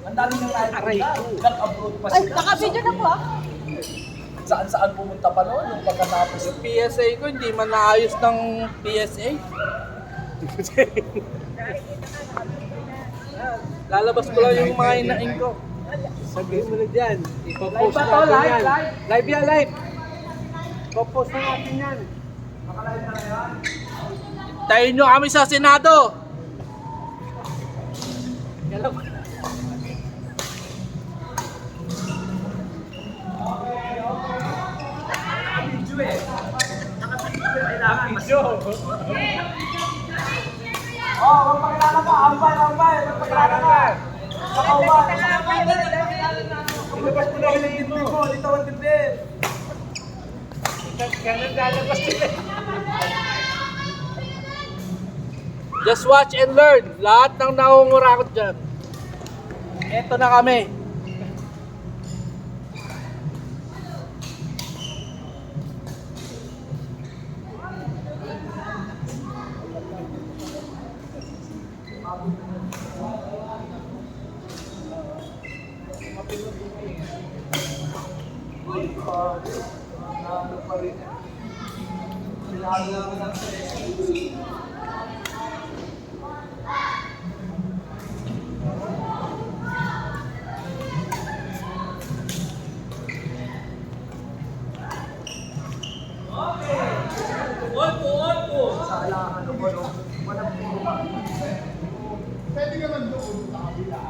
Ang dami ng nag-abroad pa Ay, sila. naka-video na po ah. Saan-saan pumunta pa noon yung pagkatapos. Yung PSA ko, hindi man naayos ng PSA. Lalabas ko lang yung mga inaing ko. Sabihin mo na dyan. Ipopost Live ba to? natin Live? yan. Live? Live yan, live. Ipopost na natin yan. Tayo nyo kami sa Senado. Oh, magpakilala ka. Ambay. Magpakilala ka. Kakauban. Ilabas mo na yung dibdib mo. Dito ang dibdib. Ganun lalabas nila. Just watch and learn. Lahat ng nangungurakot dyan. Eto na kami. Ano pa rin. Sinalo naman ang sa alahan ng ano, walang puma. Pwede ka man doon sa kabila.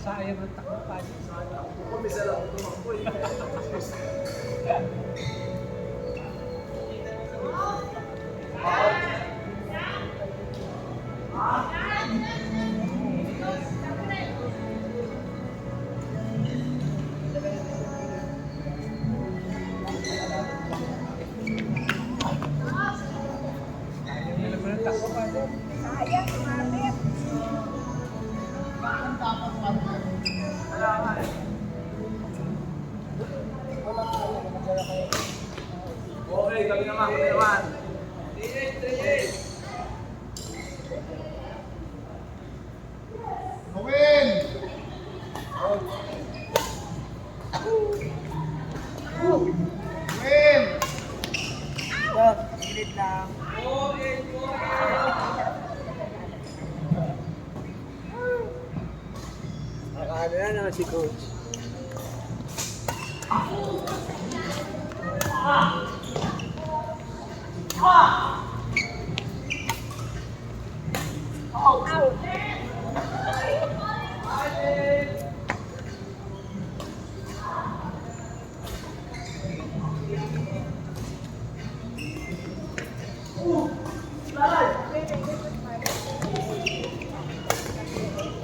Sayang ang takbo pa. Sayang, kumapit. Okay, kami naman, kami naman. Gawin! Gawin! Gilid lang. Nakaano na naman si coach.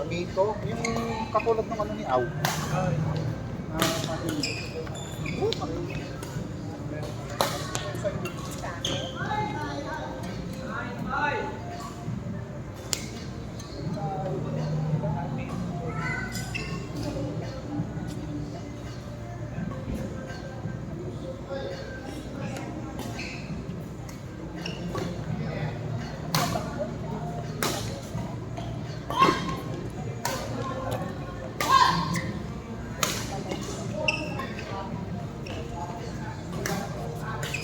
Pamito, yung katulad ng ano ni Au.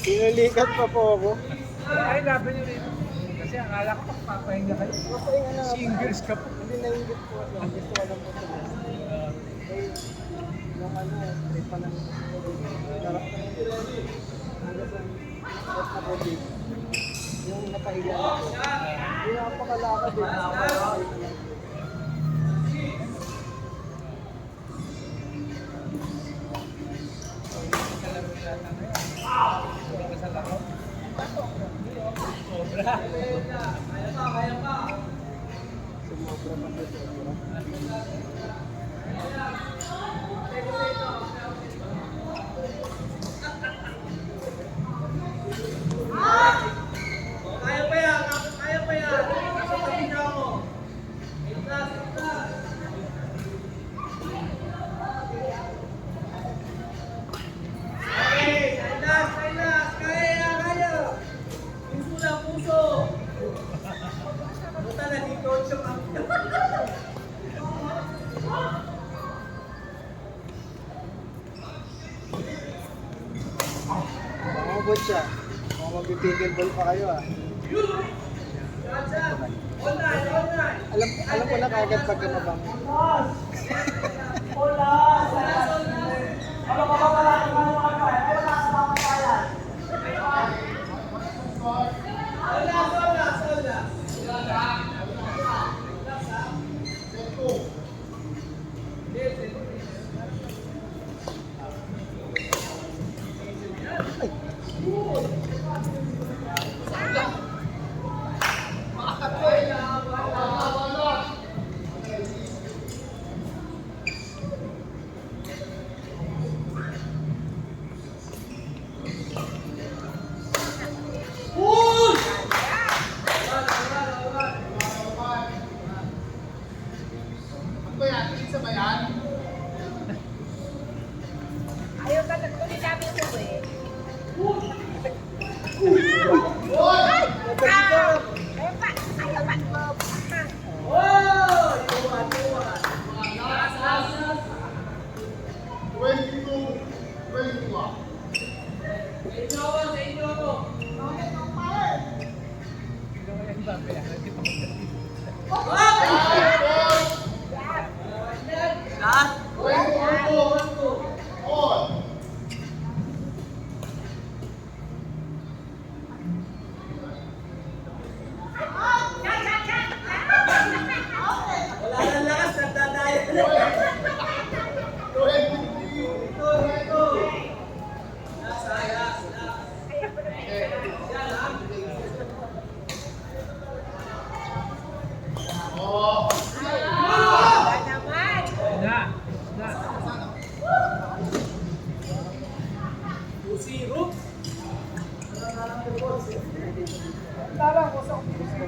Sinulikat pa po ako. Ay, laban nyo rin. Kasi akala ko papahinga kayo. Mapahinga na. Singles ka po. Hindi nainggit po ako. Gusto ko lang po ito. Eh, yung ano, trip pa lang. Sarap na yun. Hanggang sa off na COVID. Yung napahiga na po. Yung napakalakad eh. Sobra. Sumobra pa sa sobra. Kaya pa yan, kaya pa yan. Nasa tabi niyo ako. Silas, kaya, kaya. Puso lang, puso. Puta na, di coach yung ako. Mamabot siya. Kung magpipigil ball pa kayo ah. Alam ko na kagad pag gamabang.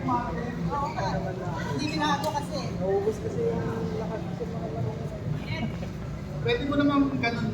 Hindi binago kasi. Naubos kasi yung lahat sa mga laro. Pwede mo naman ganun